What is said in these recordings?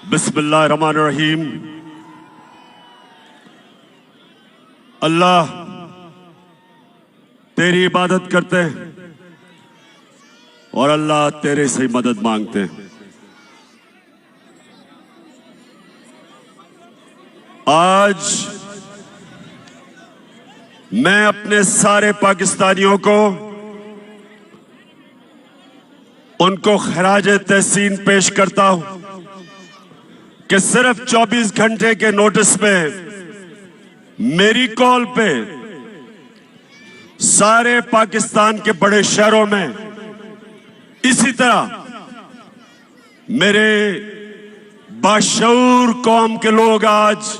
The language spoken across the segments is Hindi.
बिस्मिल्लाहिर्रहमानिर्रहीम। अल्लाह तेरी इबादत करते हैं और अल्लाह तेरे से मदद मांगते हैं। आज मैं अपने सारे पाकिस्तानियों को उनको खराज तहसीन पेश करता हूं कि सिर्फ 24 घंटे के नोटिस में मेरी कॉल पे सारे पाकिस्तान के बड़े शहरों में इसी तरह मेरे बाशऊर कौम के लोग आज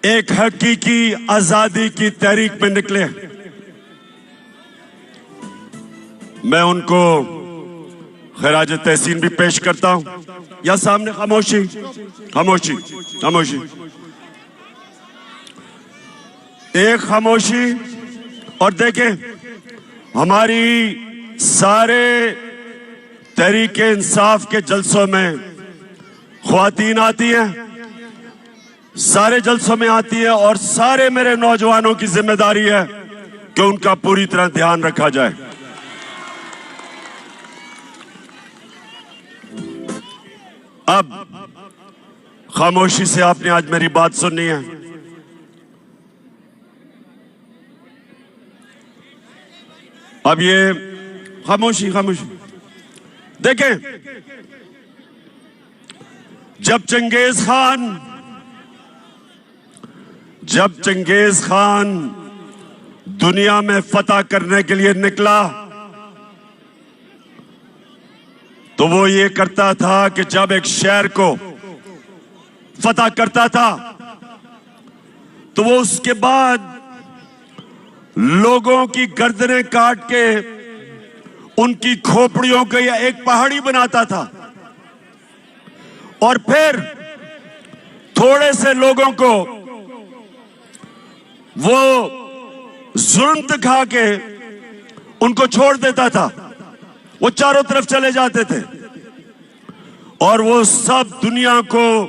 एक हकीकी आजादी की तहरीक में निकले। मैं उनको खराज तहसीन भी पेश करता हूं। या सामने खामोशी खामोशी खामोशी, एक खामोशी। और देखें, हमारी सारे तहरीके इंसाफ के जलसों में ख्वातीन आती हैं, सारे जलसों में आती है और सारे मेरे नौजवानों की जिम्मेदारी है कि उनका पूरी तरह ध्यान रखा जाए। अब खामोशी से आपने आज मेरी बात सुननी है। अब ये खामोशी खामोशी। देखें, जब चंगेज खान दुनिया में फतह करने के लिए निकला तो वो ये करता था कि जब एक शहर को फतह करता था तो वो उसके बाद लोगों की गर्दनें काट के उनकी खोपड़ियों को या एक पहाड़ी बनाता था और फिर थोड़े से लोगों को वो जुल्म दिखा के उनको छोड़ देता था। वो चारों तरफ चले जाते थे और वो सब दुनिया को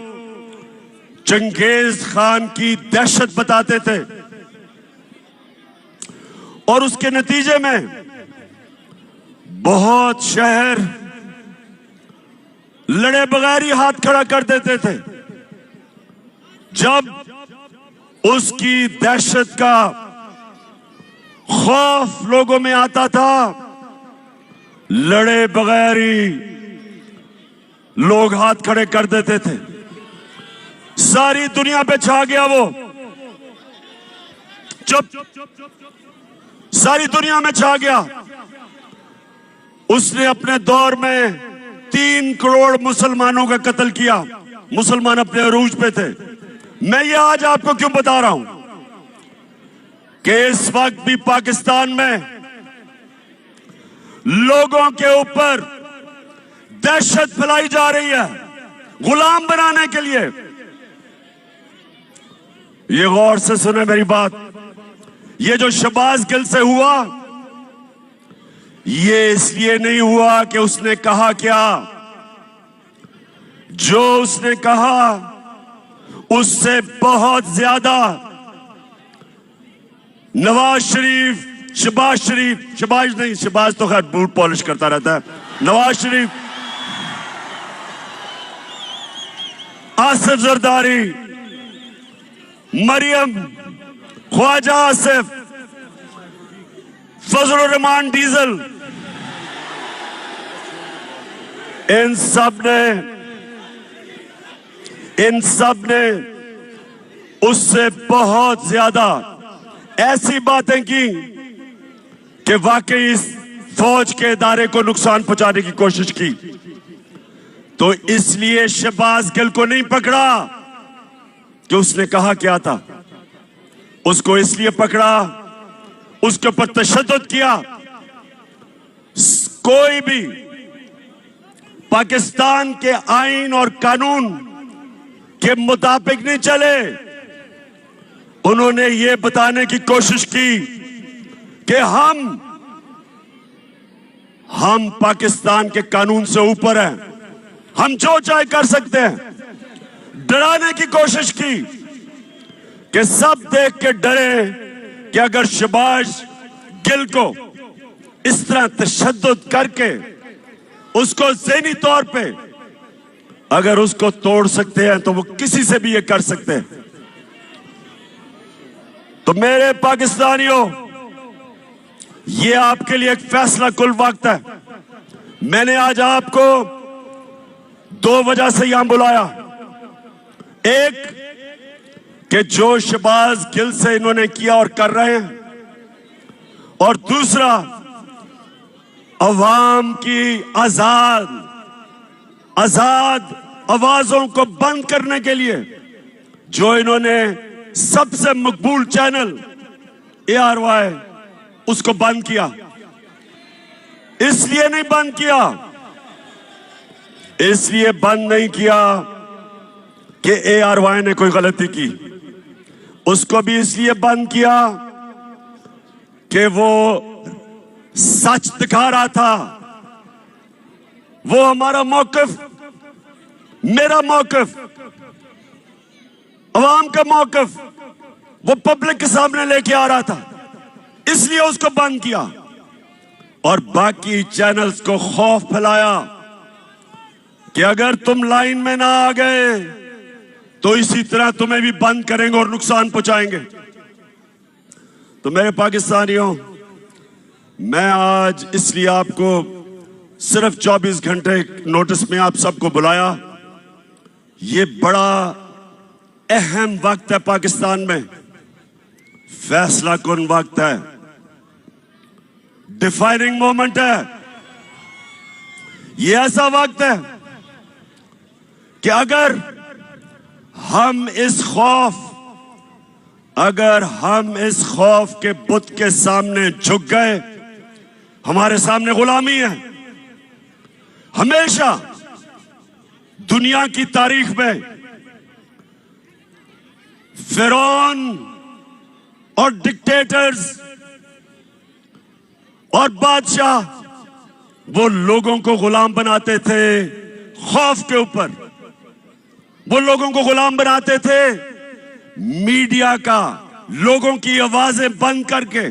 चंगेज खान की दहशत बताते थे और उसके नतीजे में बहुत शहर लड़े बगैर ही हाथ खड़ा कर देते थे। जब उसकी दहशत का खौफ लोगों में आता था, लड़े बगैर ही लोग हाथ खड़े कर देते थे। सारी दुनिया पे छा गया वो, चुप, सारी दुनिया में छा गया। उसने अपने दौर में 3 करोड़ मुसलमानों का कत्ल किया। मुसलमान अपने अरूज पे थे। मैं ये आज आपको क्यों बता रहा हूं कि इस वक्त भी पाकिस्तान में लोगों के ऊपर दहशत फैलाई जा रही है गुलाम बनाने के लिए। ये गौर से सुने मेरी बात। ये जो शहबाज गिल से हुआ, ये इसलिए नहीं हुआ कि उसने कहा क्या। जो उसने कहा उससे बहुत ज्यादा नवाज शरीफ, शहबाज तो खैर बूट पॉलिश करता रहता है, नवाज शरीफ, आसिफ जरदारी, मरियम, ख्वाजा आसिफ, फजल रहमान डीजल, इन सब ने उससे बहुत ज्यादा ऐसी बातें की कि वाकई इस फौज के इदारे को नुकसान पहुंचाने की कोशिश की। तो इसलिए शहबाज गिल को नहीं पकड़ा कि उसने कहा क्या था, उसको इसलिए पकड़ा, उसके ऊपर तशद्दुद किया। कोई भी पाकिस्तान के आईन और कानून के मुताबिक नहीं चले। उन्होंने ये बताने की कोशिश की कि हम पाकिस्तान के कानून से ऊपर हैं, हम जो चाहे कर सकते हैं। डराने की कोशिश की कि सब देख के डरे कि अगर शहबाज गिल को इस तरह तशद्दुद करके उसको ज़हनी तौर पे अगर उसको तोड़ सकते हैं तो वो किसी से भी ये कर सकते हैं। तो मेरे पाकिस्तानियों, ये आपके लिए एक फैसला कुल वक्त है। मैंने आज आपको दो वजह से यहां बुलाया। एक कि जो शहबाज गिल से इन्होंने किया और कर रहे हैं, और दूसरा अवाम की आजाद आवाजों को बंद करने के लिए जो इन्होंने सबसे मकबूल चैनल ARY उसको बंद किया। इसलिए नहीं बंद किया, इसलिए बंद नहीं किया कि ARY ने कोई गलती की। उसको भी इसलिए बंद किया कि वो सच दिखा रहा था। वो हमारा मौकिफ, मेरा मौकिफ, अवाम का मौकिफ वो पब्लिक के सामने लेके आ रहा था, इसलिए उसको बंद किया। और बाकी चैनल्स को खौफ फैलाया कि अगर तुम लाइन में ना आ गए तो इसी तरह तुम्हें भी बंद करेंगे और नुकसान पहुंचाएंगे। तो मेरे पाकिस्तानियों, मैं आज इसलिए आपको सिर्फ 24 घंटे नोटिस में आप सबको बुलाया। ये बड़ा अहम वक्त है पाकिस्तान में, फैसला कुन वक्त है, डिफाइनिंग मोमेंट है। ये ऐसा वक्त है कि अगर हम इस खौफ के बुत के सामने झुक गए, हमारे सामने गुलामी है। हमेशा दुनिया की तारीख में फिरौन और डिक्टेटर्स और बादशाह वो लोगों को गुलाम बनाते थे खौफ के ऊपर। वो लोगों को गुलाम बनाते थे मीडिया का, लोगों की आवाजें बंद करके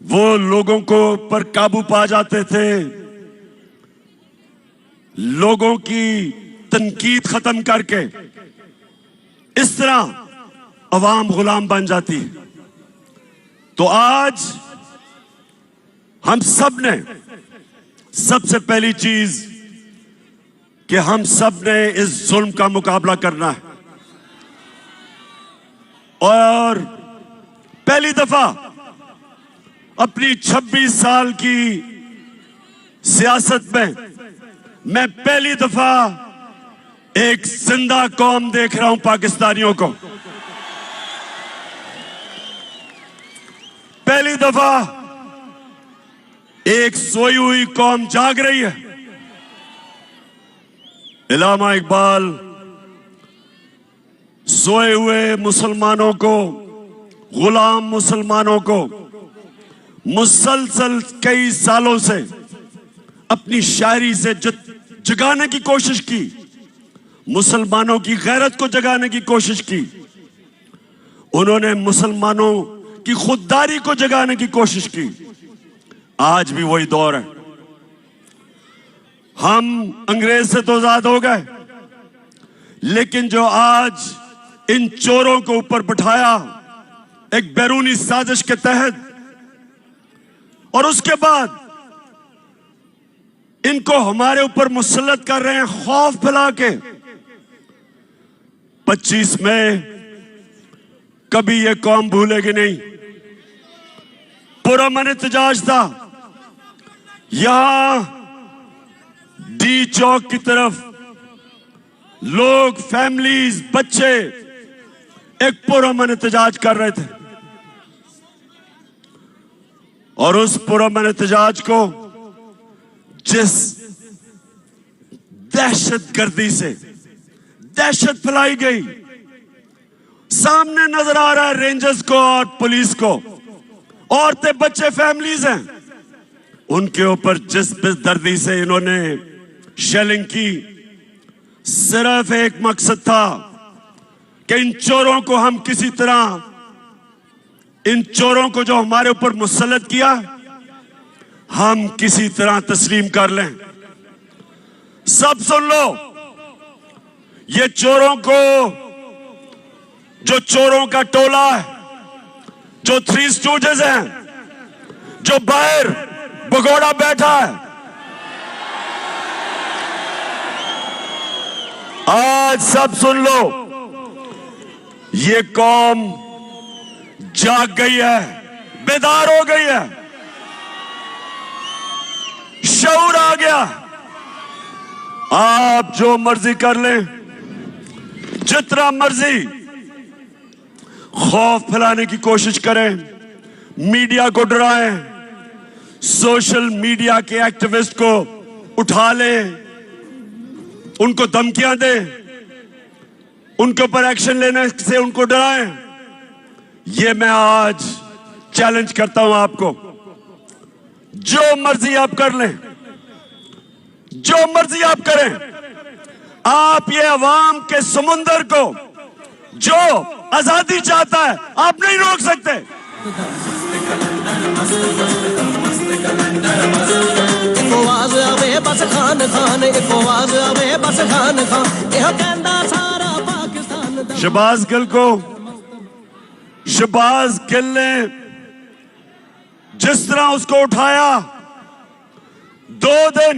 वो लोगों को पर काबू पा जाते थे, लोगों की तनकीद खत्म करके। इस तरह अवाम गुलाम बन जाती है। तो आज हम सब ने सबसे पहली चीज कि हम सब ने इस जुल्म का मुकाबला करना है। और पहली दफा अपनी 26 साल की सियासत में मैं पहली दफा एक जिंदा कौम देख रहा हूं पाकिस्तानियों को। पहली दफा एक सोई हुई कौम जाग रही है। इलामा इकबाल सोए हुए मुसलमानों को, गुलाम मुसलमानों को मुसलसल कई सालों से अपनी शायरी से जगाने की कोशिश की, मुसलमानों की गैरत को जगाने की कोशिश की। उन्होंने मुसलमानों की खुददारी को जगाने की कोशिश की। आज भी वही दौर है। हम अंग्रेज से तो आजाद हो गए, लेकिन जो आज इन चोरों को ऊपर बिठाया एक बैरूनी साजिश के तहत, और उसके बाद इनको हमारे ऊपर मुसल्लत कर रहे हैं खौफ फैला के। 25 मई कभी ये कौम भूलेगी नहीं। पुरअमन एहतजाज था। यहां डी चौक की तरफ लोग, फैमिलीज, बच्चे एक पुरअमन एहतजाज कर रहे थे, और उस पुरअमन एहतजाज को जिस दहशतगर्दी से दहशत फैलाई गई, सामने नजर आ रहा है रेंजर्स को और पुलिस को। औरतें, बच्चे, फैमिलीज हैं, उनके ऊपर जिस बेदर्दी से इन्होंने शेलिंग की, सिर्फ एक मकसद था कि इन चोरों को हम किसी तरह, इन चोरों को जो हमारे ऊपर मुसल्लत किया, हम किसी तरह तस्लीम कर लें। सब सुन लो, ये चोरों को, जो चोरों का टोला है, जो थ्री स्टूजेस हैं, जो बाहर भगोड़ा बैठा है, आज सब सुन लो, ये कौम जाग गई है, बेदार हो गई है, शऊर आ गया। आप जो मर्जी कर लें, जितना मर्जी खौफ फैलाने की कोशिश करें, मीडिया को डराएं, सोशल मीडिया के एक्टिविस्ट को उठा लें, उनको धमकियां दें, उनके ऊपर एक्शन लेने से उनको डराएं। ये मैं आज चैलेंज करता हूं आपको। जो मर्जी आप कर लें, जो मर्जी आप करें, आप ये अवाम के समुंदर को जो आजादी चाहता है, आप नहीं रोक सकते। बस खान खान, बस खान खान, सारा पाकिस्तान। शहबाज गिल को, शहबाज गिल ने जिस तरह उसको उठाया, 2 दिन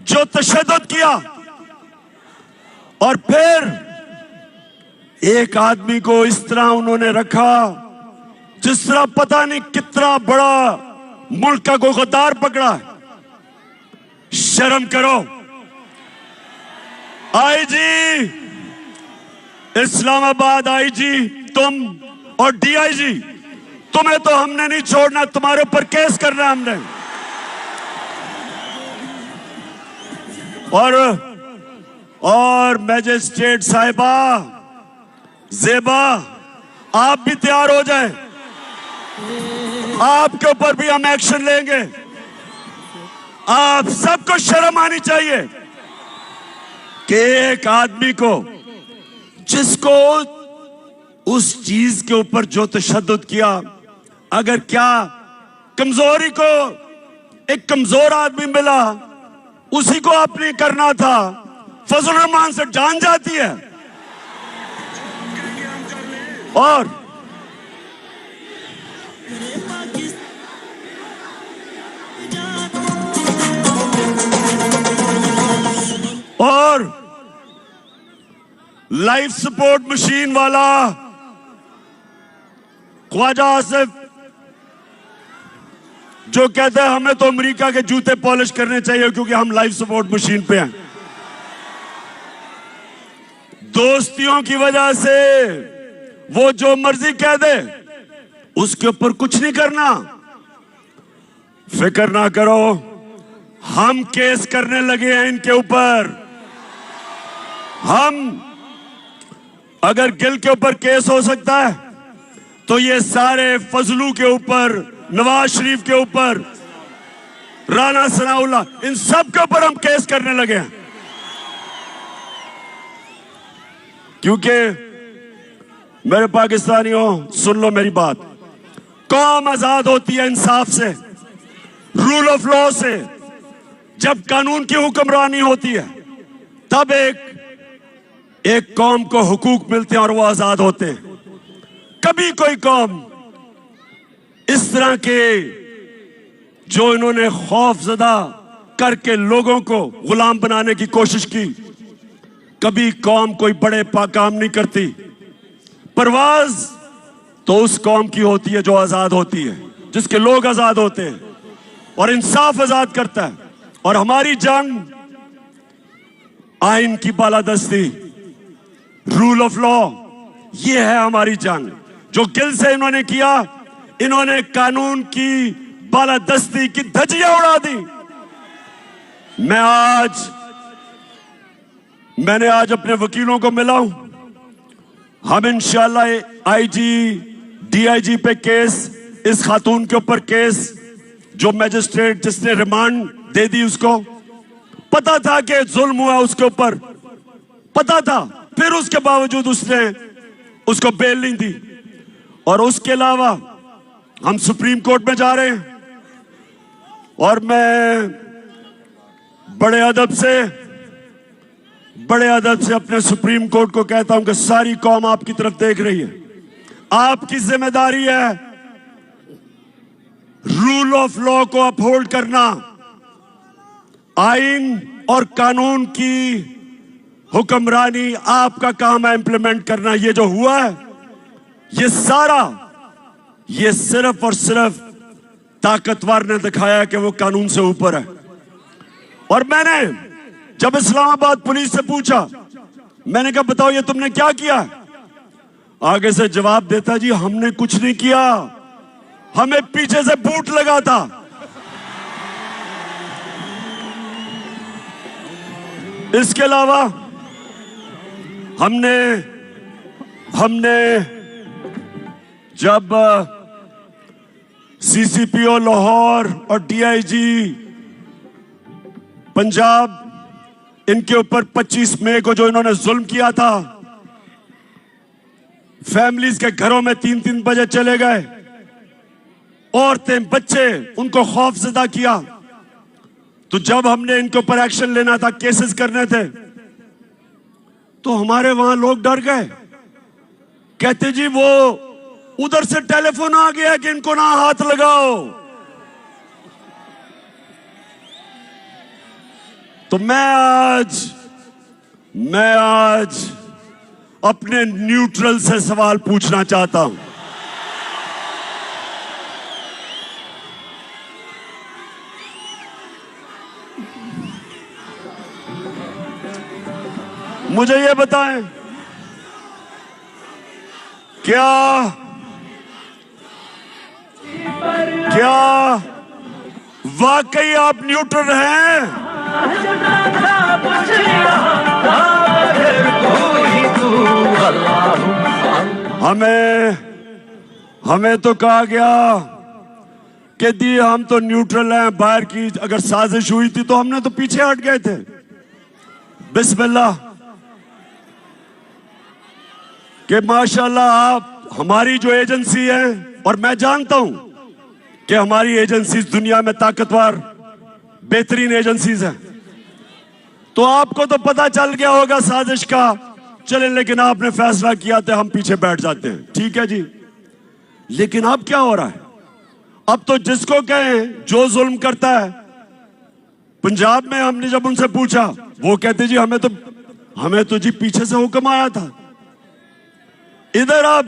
जो तशद्दुद किया, और फिर एक आदमी को इस तरह उन्होंने रखा जिस तरह पता नहीं कितना बड़ा मुल्क का कोई गद्दार पकड़ा है। शर्म करो। आईजी इस्लामाबाद, आईजी तुम और डीआईजी, तुम्हें तो हमने नहीं छोड़ना, तुम्हारे ऊपर केस करना हमने। और मैजिस्ट्रेट साहिबा ज़ेबा, आप भी तैयार हो जाएं, आपके ऊपर भी हम एक्शन लेंगे। आप सबको शर्म आनी चाहिए कि एक आदमी को, जिसको उस चीज के ऊपर जो तशद्दुद किया, अगर क्या कमजोरी को एक कमजोर आदमी मिला, उसी को आपने करना था। फजल रहमान से जान जाती है। और लाइफ सपोर्ट मशीन वाला ख्वाजा आसिफ जो कहता है हमें तो अमेरिका के जूते पॉलिश करने चाहिए क्योंकि हम लाइफ सपोर्ट मशीन पे हैं। दोस्तियों की वजह से वो जो मर्जी कह दे, उसके ऊपर कुछ नहीं करना। फिक्र ना करो, हम केस करने लगे हैं इनके ऊपर। हम, अगर गिल के ऊपर केस हो सकता है तो ये सारे फजलू के ऊपर, नवाज शरीफ के ऊपर, राना सनाउल्लाह, इन सब के ऊपर हम केस करने लगे हैं। क्योंकि मेरे पाकिस्तानियों, सुन लो मेरी बात, कौम आजाद होती है इंसाफ से, रूल ऑफ लॉ से। जब कानून की हुक्मरानी होती है तब एक कौम को हुकूक मिलते हैं और वो आजाद होते हैं। कभी कोई कौम इस तरह के जो इन्होंने खौफजदा करके लोगों को गुलाम बनाने की कोशिश की, कभी कौम कोई बड़े काम नहीं करती। परवाज तो उस कौम की होती है जो आजाद होती है, जिसके लोग आजाद होते हैं और इंसाफ आजाद करता है। और हमारी जंग आइन की बालादस्ती, रूल ऑफ लॉ, ये है हमारी जंग। जो गिल से इन्होंने किया, इन्होंने कानून की बालादस्ती की धज्जियां उड़ा दी। मैंने आज अपने वकीलों को मिला हूं। हम इंशाल्लाह आईजी, डीआईजी पे केस, इस खातून के ऊपर केस, जो मैजिस्ट्रेट जिसने रिमांड दे दी उसको, पता था कि जुल्म हुआ उसके ऊपर, पता था, फिर उसके बावजूद उसने उसको बेल नहीं दी। और उसके अलावा हम सुप्रीम कोर्ट में जा रहे हैं और मैं बड़े अदब से अपने सुप्रीम कोर्ट को कहता हूं कि सारी कौम आपकी तरफ देख रही है। आपकी जिम्मेदारी है रूल ऑफ लॉ को अपहोल्ड करना, आइन और कानून की हुक्मरानी आपका काम है इंप्लीमेंट करना। ये जो हुआ है ये सारा, ये सिर्फ और सिर्फ ताकतवर ने दिखाया कि वो कानून से ऊपर है। और मैंने जब इस्लामाबाद पुलिस से पूछा, मैंने कहा बताओ ये तुमने क्या किया, आगे से जवाब देता जी हमने कुछ नहीं किया, हमें पीछे से बूट लगा था। इसके अलावा हमने जब सीसीपीओ लाहौर और डीआईजी पंजाब, इनके ऊपर 25 मई को जो इन्होंने जुल्म किया था, फैमिलीज के घरों में 3-3 बजे चले गए, औरतें बच्चे, उनको खौफजदा किया, तो जब हमने इनके ऊपर एक्शन लेना था, केसेस करने थे, तो हमारे वहां लोग डर गए, कहते जी वो उधर से टेलीफोन आ गया कि इनको ना हाथ लगाओ। तो मैं आज अपने न्यूट्रल से सवाल पूछना चाहता हूं। मुझे ये बताएं, क्या वाकई आप न्यूट्रल हैं? हमें तो कहा गया कि दी हम तो न्यूट्रल हैं, बाहर की अगर साजिश हुई थी तो हमने तो पीछे हट गए थे। बिस्मिल्लाह कि माशाल्लाह आप हमारी जो एजेंसी है, और मैं जानता हूं कि हमारी एजेंसीज दुनिया में ताकतवर बेहतरीन एजेंसीज हैं, तो आपको तो पता चल गया होगा साजिश का, चले, लेकिन आपने फैसला किया था हम पीछे बैठ जाते हैं, ठीक है जी। लेकिन अब क्या हो रहा है? अब तो जिसको कहें जो जुल्म करता है, पंजाब में हमने जब उनसे पूछा, वो कहते जी हमें तो जी पीछे से हुक्म आया था। इधर अब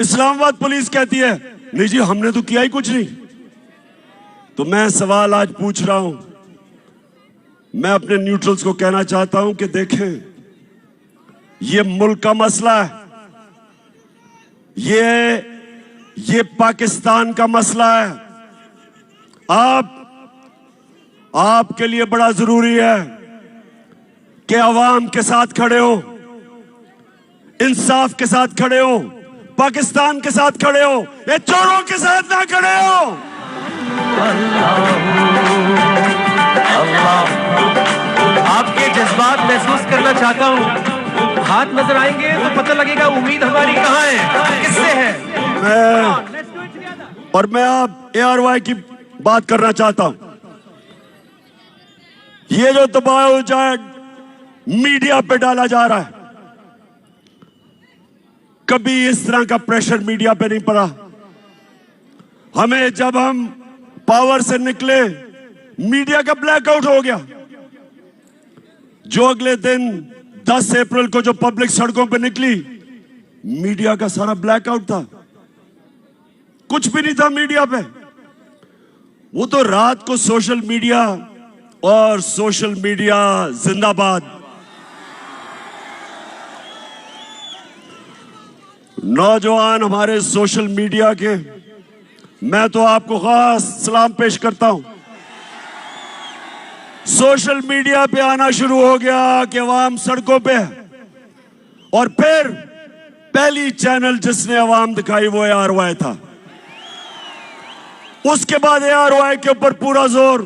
इस्लामाबाद पुलिस कहती है नहीं जी हमने तो किया ही कुछ नहीं। तो मैं सवाल आज पूछ रहा हूं, मैं अपने न्यूट्रल्स को कहना चाहता हूं कि देखें, ये मुल्क का मसला है, ये पाकिस्तान का मसला है। आपके लिए बड़ा जरूरी है कि अवाम के साथ खड़े हो, इंसाफ के साथ खड़े हो, पाकिस्तान के साथ खड़े हो, ये चोरों के साथ ना खड़े हो। आपके जज्बात महसूस करना चाहता हूं, हाथ नजर आएंगे तो पता लगेगा उम्मीद हमारी कहां है, किससे है। मैं आप ARY की बात करना चाहता हूं। ये जो दबाव मीडिया पे डाला जा रहा है, कभी इस तरह का प्रेशर मीडिया पे नहीं पड़ा। हमें जब हम पावर से निकले, मीडिया का ब्लैकआउट हो गया। जो अगले दिन 10 अप्रैल को जो पब्लिक सड़कों पे निकली, मीडिया का सारा ब्लैकआउट था, कुछ भी नहीं था मीडिया पे। वो तो रात को सोशल मीडिया और सोशल मीडिया जिंदाबाद। नौजवान हमारे सोशल मीडिया के, मैं तो आपको खास सलाम पेश करता हूं। सोशल मीडिया पे आना शुरू हो गया कि अवाम सड़कों पे है, और फिर पहली चैनल जिसने अवाम दिखाई वो ARY था। उसके बाद ARY के ऊपर पूरा जोर,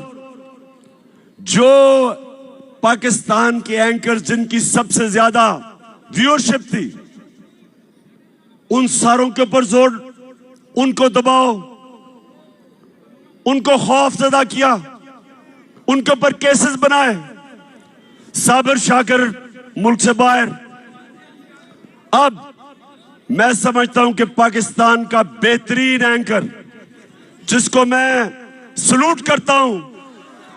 जो पाकिस्तान के एंकर जिनकी सबसे ज्यादा व्यूअरशिप थी, उन सारों के ऊपर जोर, उनको दबाओ, उनको खौफ ज़दा किया, उनके ऊपर केसेस बनाए। साबिर शाकिर मुल्क से बाहर। अब मैं समझता हूं कि पाकिस्तान का बेहतरीन एंकर जिसको मैं सलूट करता हूं,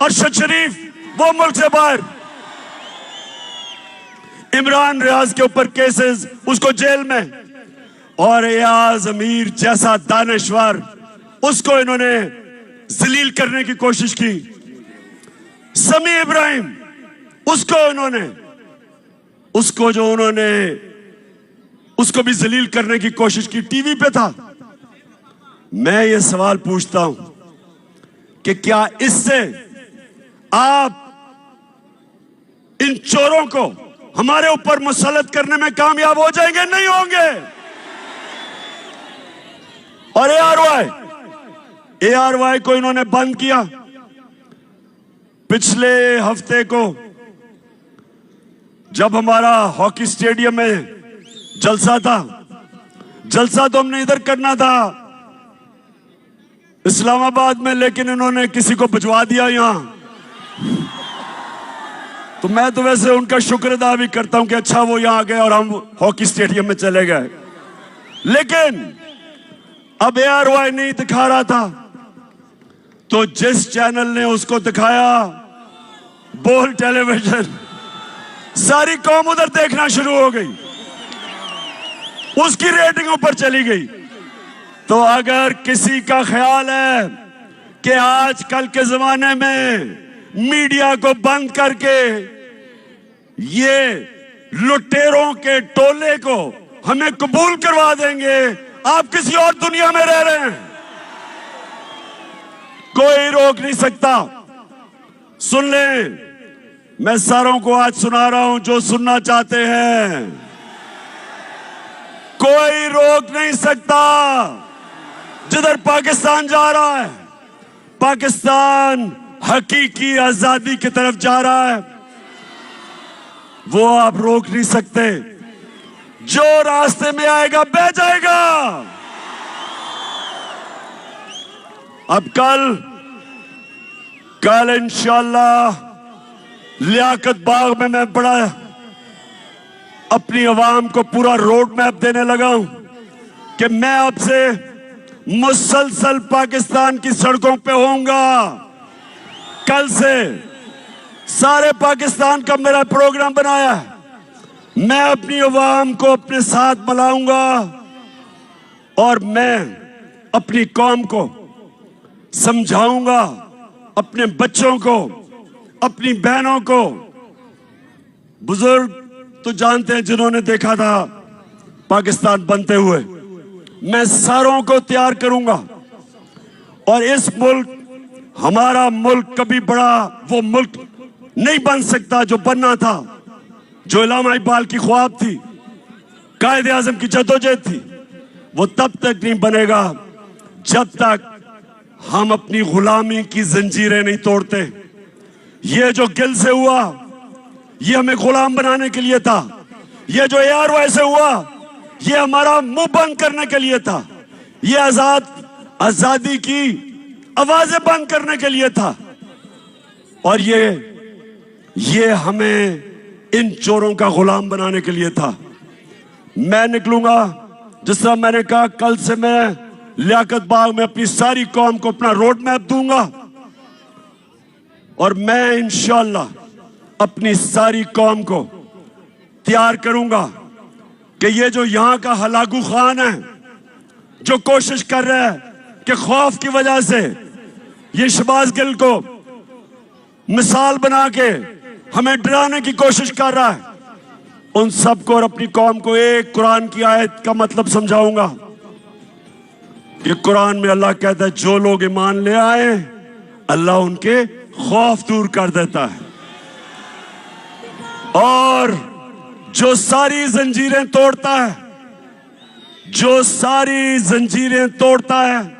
अरशद शरीफ, वो मुल्क से बाहर। इमरान रियाज के ऊपर केसेस, उसको जेल में। और एयाज अमीर जैसा दानश्वर, उसको इन्होंने जलील करने की कोशिश की। समी इब्राहिम, उसको भी जलील करने की कोशिश की, टीवी पे था। मैं ये सवाल पूछता हूं कि क्या इससे आप इन चोरों को हमारे ऊपर मुसल्लत करने में कामयाब हो जाएंगे? नहीं होंगे। और ARY को इन्होंने बंद किया। पिछले हफ्ते को जब हमारा हॉकी स्टेडियम में जलसा था, जलसा तो हमने इधर करना था इस्लामाबाद में, लेकिन इन्होंने किसी को भिजवा दिया यहां। तो मैं तो वैसे उनका शुक्र अदा भी करता हूं कि अच्छा वो यहां आ गए और हम हॉकी स्टेडियम में चले गए। लेकिन अब ARY नहीं दिखा रहा था, तो जिस चैनल ने उसको दिखाया, बोल टेलीविजन, सारी कौम उधर देखना शुरू हो गई, उसकी रेटिंग ऊपर चली गई। तो अगर किसी का ख्याल है कि आजकल के जमाने में मीडिया को बंद करके ये लुटेरों के टोले को हमें कबूल करवा देंगे, आप किसी और दुनिया में रह रहे हैं। कोई रोक नहीं सकता। सुन ले, मैं सारों को आज सुना रहा हूं जो सुनना चाहते हैं। कोई रोक नहीं सकता। जिधर पाकिस्तान जा रहा है, पाकिस्तान हकीकी आजादी की तरफ जा रहा है, वो आप रोक नहीं सकते। जो रास्ते में आएगा बह जाएगा। अब कल इंशाअल्लाह लियाकत बाग में मैं बड़ा अपनी आवाम को पूरा रोड मैप देने लगा हूं कि मैं अब से मुसलसल पाकिस्तान की सड़कों पे होऊंगा। कल से सारे पाकिस्तान का मेरा प्रोग्राम बनाया है। मैं अपनी आवाम को अपने साथ मिलाऊंगा और मैं अपनी कौम को समझाऊंगा, अपने बच्चों को, अपनी बहनों को। बुजुर्ग तो जानते हैं जिन्होंने देखा था पाकिस्तान बनते हुए। मैं सारों को तैयार करूंगा और इस मुल्क, हमारा मुल्क कभी बड़ा वो मुल्क नहीं बन सकता जो बनना था, जो इलामा इकबाल की ख्वाब थी, कायदे आजम की जद्दोजहद थी। वो तब तक नहीं बनेगा जब तक हम अपनी गुलामी की जंजीरें नहीं तोड़ते। ये जो गिल से हुआ, ये हमें गुलाम बनाने के लिए था। ये जो ARY से हुआ, ये हमारा मुंह बंद करने के लिए था। ये आजादी की आवाजें बंद करने के लिए था। और ये हमें इन चोरों का गुलाम बनाने के लिए था। मैं निकलूंगा, जिस तरह मैंने कहा, कल से मैं लियाकत बाग में अपनी सारी कौम को अपना रोड मैप दूंगा और मैं इंशाअल्लाह अपनी सारी कौम को तैयार करूंगा कि ये जो यहां का हलाकू खान है, जो कोशिश कर रहा है कि खौफ की वजह से ये शहबाज गिल को मिसाल बना के हमें डराने की कोशिश कर रहा है, उन सबको और अपनी कौम को एक कुरान की आयत का मतलब समझाऊंगा। ये कुरान में अल्लाह कहता है जो लोग ईमान ले आए, अल्लाह उनके खौफ दूर कर देता है, और जो सारी जंजीरें तोड़ता है, जो सारी जंजीरें तोड़ता है,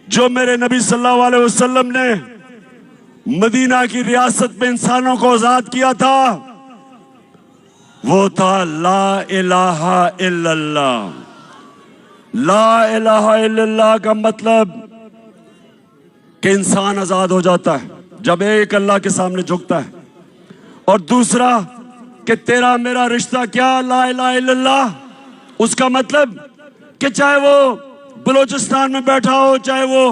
जो मेरे नबी सल्लल्लाहु अलैहि वसल्लम ने मदीना की रियासत में इंसानों को आजाद किया था, वो था ला इलाहा इल्लल्लाह। ला इलाहा इल्लल्लाह का मतलब कि इंसान आजाद हो जाता है जब एक अल्लाह के सामने झुकता है। और दूसरा कि तेरा मेरा रिश्ता क्या, ला इलाहा इल्लल्लाह, उसका मतलब कि चाहे वो बलूचिस्तान में बैठा हो, चाहे वो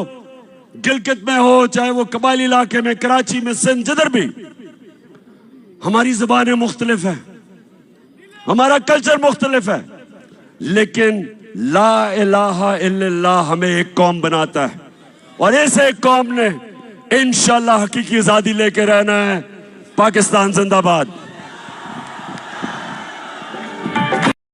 गिलगित में हो, चाहे वो कबायली इलाके में, कराची में, सिंध, जिधर भी, हमारी जुबानें मुख्तलिफ है, हमारा कल्चर मुख्तलिफ है, लेकिन ला इलाहा इल्लल्लाह हमें एक कौम बनाता है। और ऐसे एक कौम ने इंशाअल्लाह हकीकी आजादी लेके रहना है। पाकिस्तान जिंदाबाद।